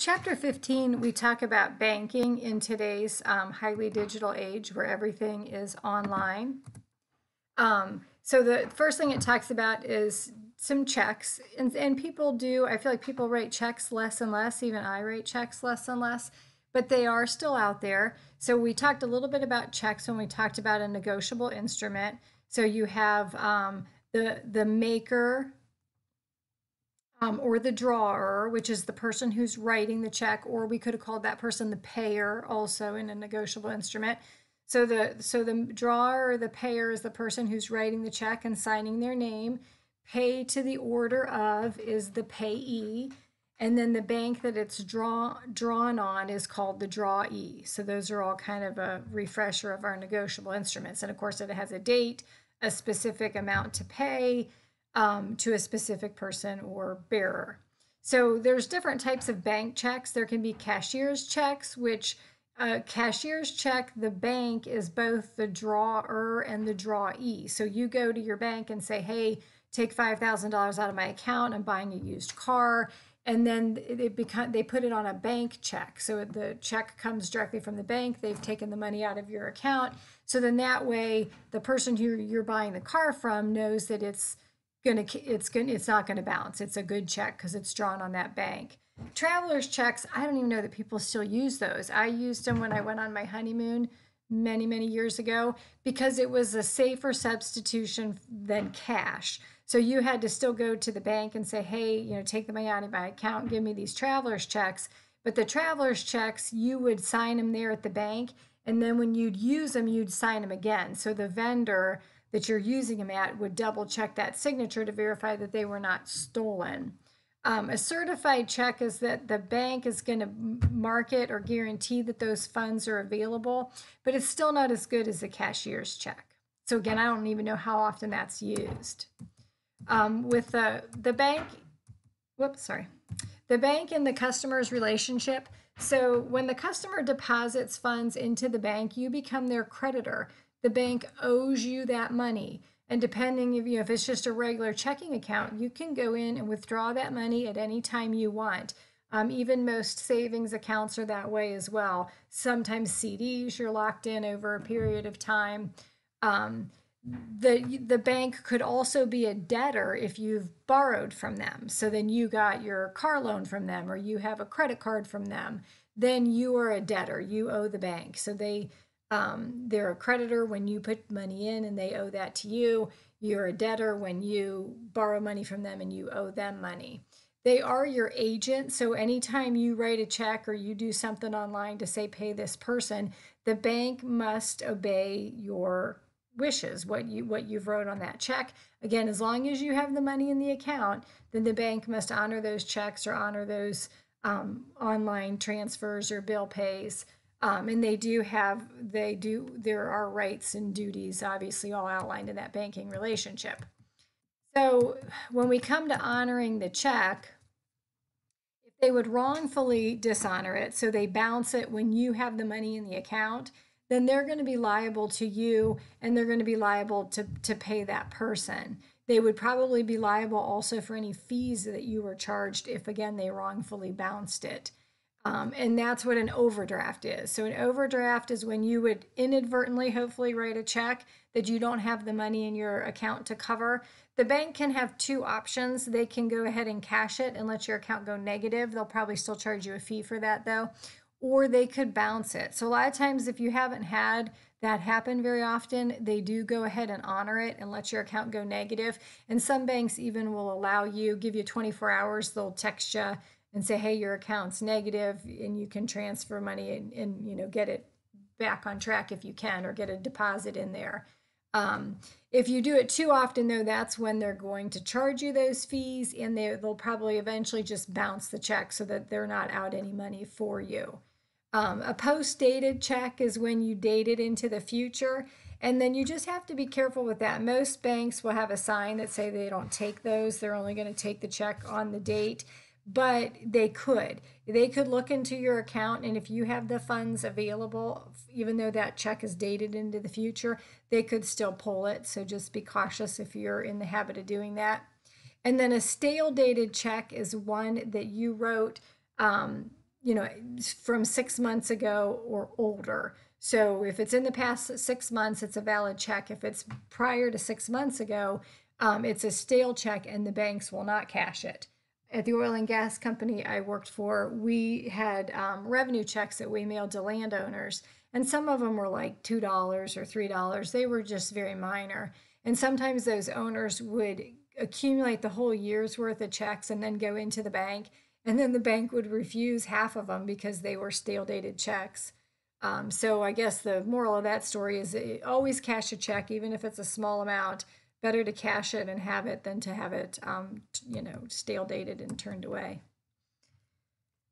Chapter 15, we talk about banking in today's highly digital age where everything is online. So the first thing it talks about is some checks. And people do, I feel like people write checks less and less. Even I write checks less and less, but they are still out there. So we talked a little bit about checks when we talked about a negotiable instrument. So you have the maker, or the drawer, which is the person who's writing the check, or we could have called that person the payer also in a negotiable instrument. So the drawer or the payer is the person who's writing the check and signing their name. Pay to the order of is the payee. And then the bank that it's drawn on is called the drawee. So those are all kind of a refresher of our negotiable instruments. And of course, it has a date, a specific amount to pay, to a specific person or bearer. So there's different types of bank checks. There can be cashier's checks, which cashier's check, the bank is both the drawer and the drawee. So you go to your bank and say, hey, take $5,000 out of my account. I'm buying a used car. And then they put it on a bank check. So the check comes directly from the bank. They've taken the money out of your account. So then that way, the person who you're buying the car from knows that it's not gonna bounce. It's a good check because it's drawn on that bank. Traveler's checks, I don't even know that people still use those. I used them when I went on my honeymoon many years ago because it was a safer substitution than cash. So you had to still go to the bank and say, hey, take the money out of my account and give me these traveler's checks. But the traveler's checks, you would sign them there at the bank, and then when you'd use them, you'd sign them again. So the vendor that you're using them at would double check that signature to verify that they were not stolen. A certified check is that the bank is going to market or guarantee that those funds are available, but it's still not as good as a cashier's check. So again, I don't even know how often that's used. With the bank, the bank and the customer's relationship. So when the customer deposits funds into the bank, you become their creditor. The bank owes you that money. And depending if it's just a regular checking account, you can go in and withdraw that money at any time you want. Even most savings accounts are that way as well. Sometimes CDs, you're locked in over a period of time. The bank could also be a debtor if you've borrowed from them. So then you got your car loan from them, or you have a credit card from them. Then you are a debtor. You owe the bank. So they're a creditor when you put money in and they owe that to you. You're a debtor when you borrow money from them and you owe them money. They are your agent. So anytime you write a check or you do something online to say pay this person, the bank must obey your wishes, what you've wrote on that check. Again, as long as you have the money in the account, then the bank must honor those checks or honor those online transfers or bill pays. And there are rights and duties, obviously, all outlined in that banking relationship. So when we come to honoring the check, if they would wrongfully dishonor it, so they bounce it when you have the money in the account, then they're going to be liable to you and they're going to be liable to pay that person. They would probably be liable also for any fees that you were charged if, again, they wrongfully bounced it. And that's what an overdraft is. So an overdraft is when you would inadvertently, hopefully, write a check that you don't have the money in your account to cover. The bank can have two options. They can go ahead and cash it and let your account go negative. They'll probably still charge you a fee for that, though. Or they could bounce it. So a lot of times, if you haven't had that happen very often, they do go ahead and honor it and let your account go negative. And some banks even will allow you, give you 24 hours. They'll text you and say, hey, your account's negative, and you can transfer money and get it back on track if you can, or get a deposit in there. If you do it too often, though, that's when they're going to charge you those fees, and they'll probably eventually just bounce the check so that they're not out any money for you. A post-dated check is when you date it into the future, and then you just have to be careful with that. Most banks will have a sign that say they don't take those. They're only going to take the check on the date. But they could look into your account, and if you have the funds available, even though that check is dated into the future, they could still pull it. So just be cautious if you're in the habit of doing that. And then a stale dated check is one that you wrote from 6 months ago or older. So if it's in the past 6 months, it's a valid check. If it's prior to 6 months ago, it's a stale check and the banks will not cash it. At the oil and gas company I worked for, we had revenue checks that we mailed to landowners, and some of them were like $2 or $3. They were just very minor. And sometimes those owners would accumulate the whole year's worth of checks and then go into the bank, and then the bank would refuse half of them because they were stale dated checks. So I guess the moral of that story is always cash a check, even if it's a small amount. Better to cash it and have it than to have it, stale dated and turned away.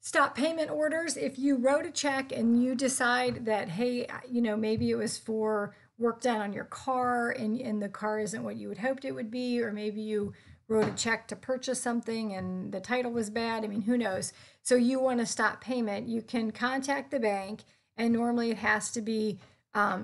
Stop payment orders. If you wrote a check and you decide that, hey, maybe it was for work done on your car and the car isn't what you had hoped it would be, or maybe you wrote a check to purchase something and the title was bad. I mean, who knows? So you want to stop payment, you can contact the bank, and normally it has to be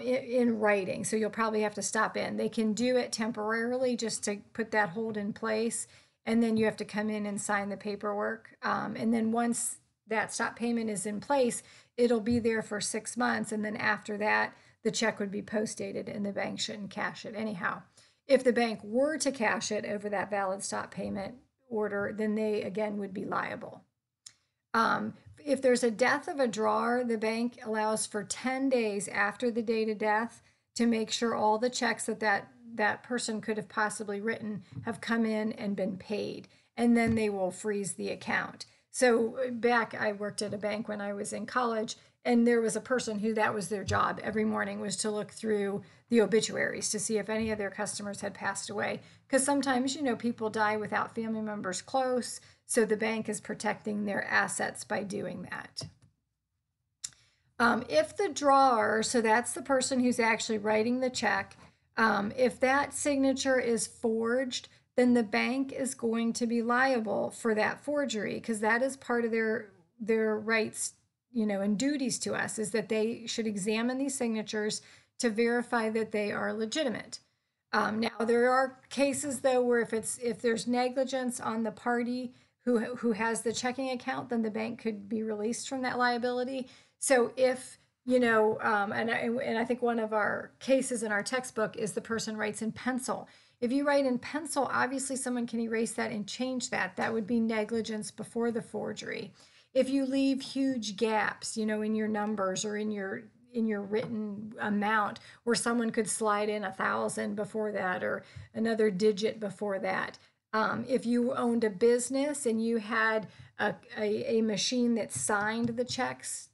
in writing. So you'll probably have to stop in. They can do it temporarily just to put that hold in place. And then you have to come in and sign the paperwork. And then once that stop payment is in place, it'll be there for 6 months. And then after that, the check would be post dated and the bank shouldn't cash it anyhow. If the bank were to cash it over that valid stop payment order, then they again would be liable. If there's a death of a drawer, the bank allows for 10 days after the date of death to make sure all the checks that person could have possibly written have come in and been paid, and then they will freeze the account. So I worked at a bank when I was in college, and there was a person who that was their job every morning, was to look through the obituaries to see if any of their customers had passed away. Because sometimes, people die without family members close, so the bank is protecting their assets by doing that. If the drawer, so that's the person who's actually writing the check, if that signature is forged, then the bank is going to be liable for that forgery, because that is part of their rights, and duties to us, is that they should examine these signatures to verify that they are legitimate. Now there are cases though where if there's negligence on the party who has the checking account, then the bank could be released from that liability. So if and I think one of our cases in our textbook is the person writes in pencil. If you write in pencil, obviously someone can erase that and change that. That would be negligence before the forgery. If you leave huge gaps, in your numbers or in your written amount, where someone could slide in 1,000 before that or another digit before that. If you owned a business and you had a machine that signed the checks,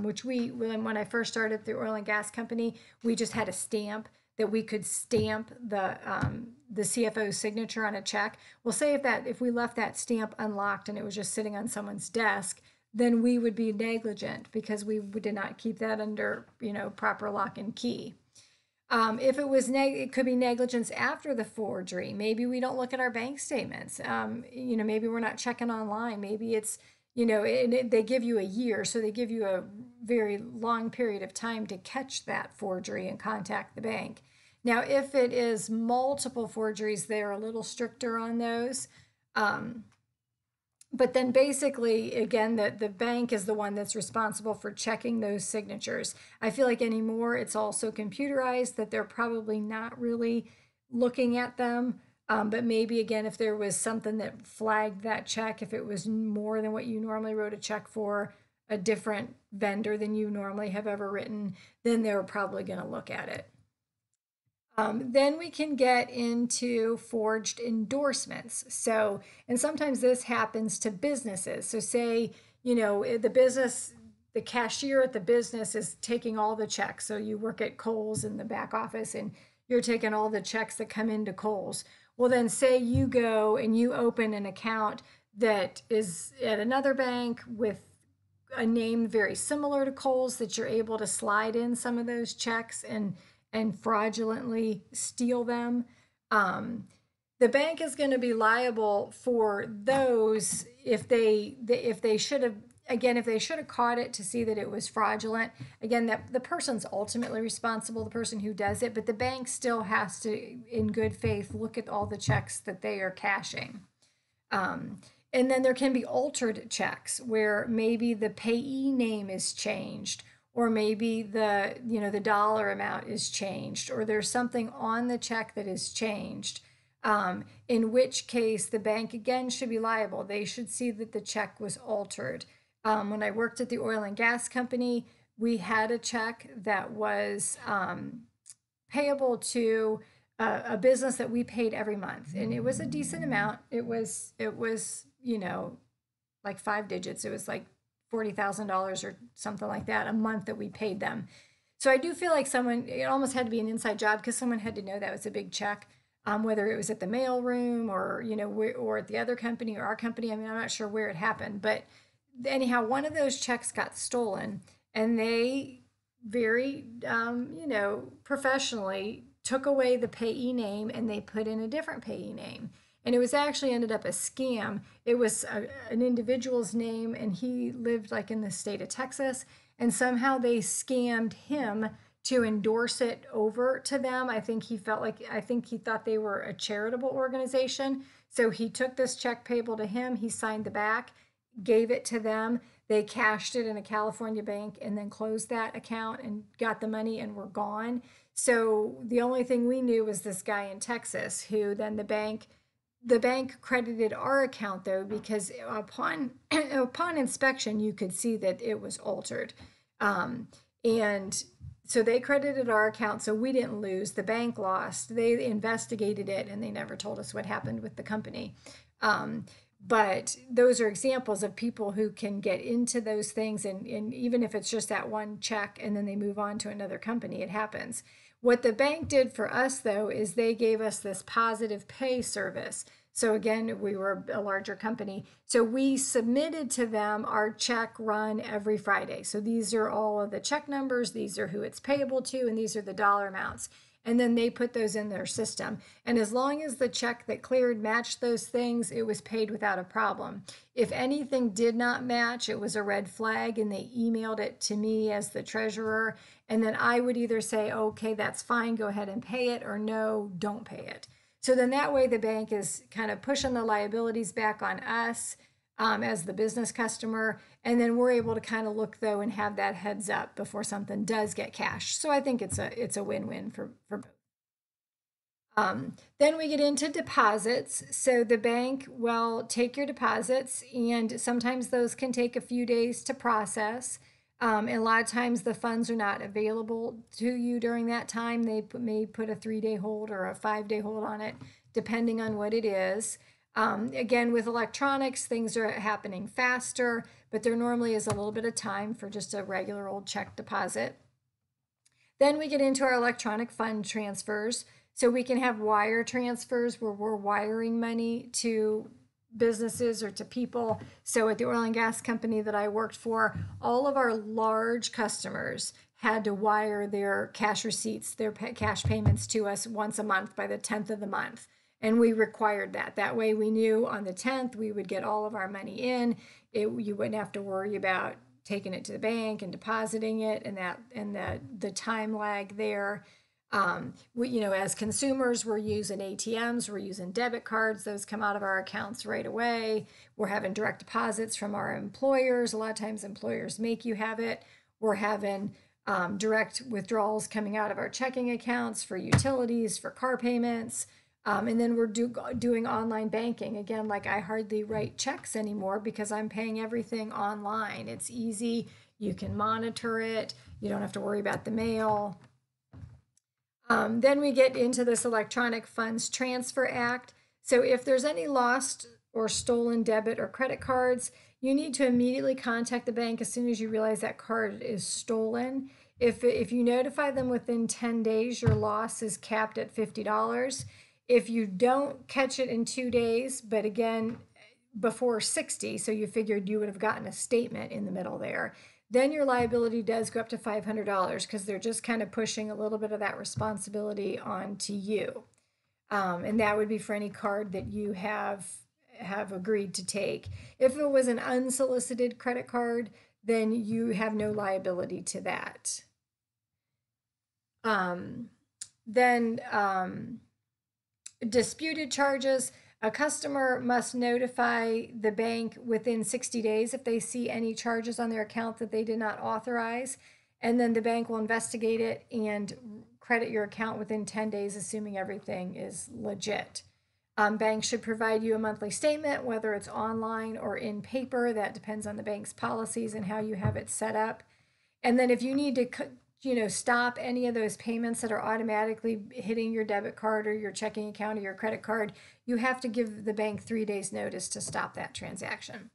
which when I first started the oil and gas company, we just had a stamp that we could stamp the CFO's signature on a check. Well, say if we left that stamp unlocked and it was just sitting on someone's desk, then we would be negligent because we did not keep that under proper lock and key. If it was it could be negligence after the forgery. Maybe we don't look at our bank statements. Maybe we're not checking online. Maybe it's they give you a year, so they give you a very long period of time to catch that forgery and contact the bank. Now, if it is multiple forgeries, they're a little stricter on those. But then basically, again, the bank is the one that's responsible for checking those signatures. I feel like anymore, it's also computerized, that they're probably not really looking at them. But maybe, again, if there was something that flagged that check, if it was more than what you normally wrote a check for, a different vendor than you normally have ever written, then they're probably going to look at it. Then we can get into forged endorsements. So, and sometimes this happens to businesses. So say, the cashier at the business is taking all the checks. So you work at Kohl's in the back office and you're taking all the checks that come into Kohl's. Well, then say you go and you open an account that is at another bank with a name very similar to Kohl's, that you're able to slide in some of those checks and fraudulently steal them. The bank is going to be liable for those if they should have caught it to see that it was fraudulent. Again, that the person's ultimately responsible, the person who does it, but the bank still has to, in good faith, look at all the checks that they are cashing. And then there can be altered checks where maybe the payee name is changed, or maybe the dollar amount is changed, or there's something on the check that is changed. In which case the bank again should be liable. They should see that the check was altered. When I worked at the oil and gas company, we had a check that was payable to a business that we paid every month, and it was a decent amount. It was like 5 digits. It was like $40,000 or something like that a month that we paid them. So I do feel like it almost had to be an inside job because someone had to know that was a big check, whether it was at the mail room or or at the other company or our company. I mean, I'm not sure where it happened, but anyhow, one of those checks got stolen, and they very professionally took away the payee name and they put in a different payee name. And it was actually ended up a scam. It was an individual's name, and he lived like in the state of Texas, and somehow they scammed him to endorse it over to them. I think he thought they were a charitable organization. So he took this check payable to him, he signed the back, gave it to them. They cashed it in a California bank and then closed that account and got the money and were gone. So the only thing we knew was this guy in Texas who then the bank credited our account though, because upon inspection you could see that it was altered. And so they credited our account, so we didn't lose. The bank lost. They investigated it and they never told us what happened with the company. But those are examples of people who can get into those things, and even if it's just that one check and then they move on to another company, it happens. What the bank did for us though is they gave us this positive pay service. So again, we were a larger company. So we submitted to them our check run every Friday. So these are all of the check numbers, these are who it's payable to, and these are the dollar amounts. And then they put those in their system. And as long as the check that cleared matched those things, it was paid without a problem. If anything did not match, it was a red flag, and they emailed it to me as the treasurer. And then I would either say, okay, that's fine, go ahead and pay it, or no, don't pay it. So then that way the bank is kind of pushing the liabilities back on us as the business customer. And then we're able to kind of look though and have that heads up before something does get cashed. So I think it's a win-win for both. Then we get into deposits. So the bank will take your deposits, and sometimes those can take a few days to process. And a lot of times the funds are not available to you during that time. They may put a 3-day hold or a 5-day hold on it, depending on what it is. Again, with electronics, things are happening faster, but there normally is a little bit of time for just a regular old check deposit. Then we get into our electronic fund transfers. So we can have wire transfers where we're wiring money to businesses or to people. So at the oil and gas company that I worked for, all of our large customers had to wire their cash receipts, their cash payments to us once a month by the 10th of the month. And we required that. That way we knew on the 10th we would get all of our money in. You wouldn't have to worry about taking it to the bank and depositing it, and the time lag there. As consumers, we're using ATMs, we're using debit cards. Those come out of our accounts right away. We're having direct deposits from our employers. A lot of times employers make you have it. We're having direct withdrawals coming out of our checking accounts for utilities, for car payments. And then we're doing online banking. Again, like I hardly write checks anymore because I'm paying everything online. It's easy. You can monitor it. You don't have to worry about the mail. Then we get into this Electronic Funds Transfer Act. So if there's any lost or stolen debit or credit cards, you need to immediately contact the bank as soon as you realize that card is stolen. If you notify them within 10 days, your loss is capped at $50. If you don't catch it in 2 days, but again, before 60, so you figured you would have gotten a statement in the middle there, then your liability does go up to $500 because they're just kind of pushing a little bit of that responsibility onto you. And that would be for any card that you have agreed to take. If it was an unsolicited credit card, then you have no liability to that. Then disputed charges. A customer must notify the bank within 60 days if they see any charges on their account that they did not authorize. And then the bank will investigate it and credit your account within 10 days, assuming everything is legit. Banks should provide you a monthly statement, whether it's online or in paper. That depends on the bank's policies and how you have it set up. And then if you need to stop any of those payments that are automatically hitting your debit card or your checking account or your credit card, you have to give the bank 3 days notice to stop that transaction.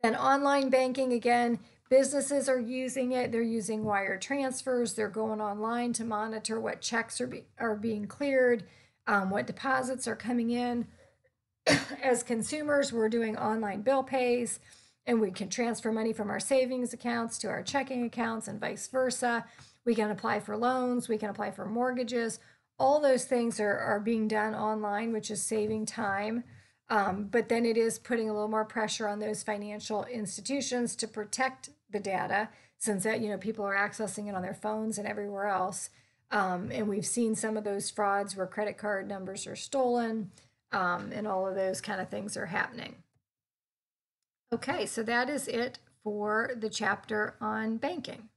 Then online banking, again, businesses are using it. They're using wire transfers. They're going online to monitor what checks are being cleared, what deposits are coming in. As consumers, we're doing online bill pays, and we can transfer money from our savings accounts to our checking accounts and vice versa. We can apply for loans, we can apply for mortgages. All those things are being done online, which is saving time. But then it is putting a little more pressure on those financial institutions to protect the data, since that people are accessing it on their phones and everywhere else. And we've seen some of those frauds where credit card numbers are stolen, and all of those kind of things are happening. Okay, so that is it for the chapter on banking.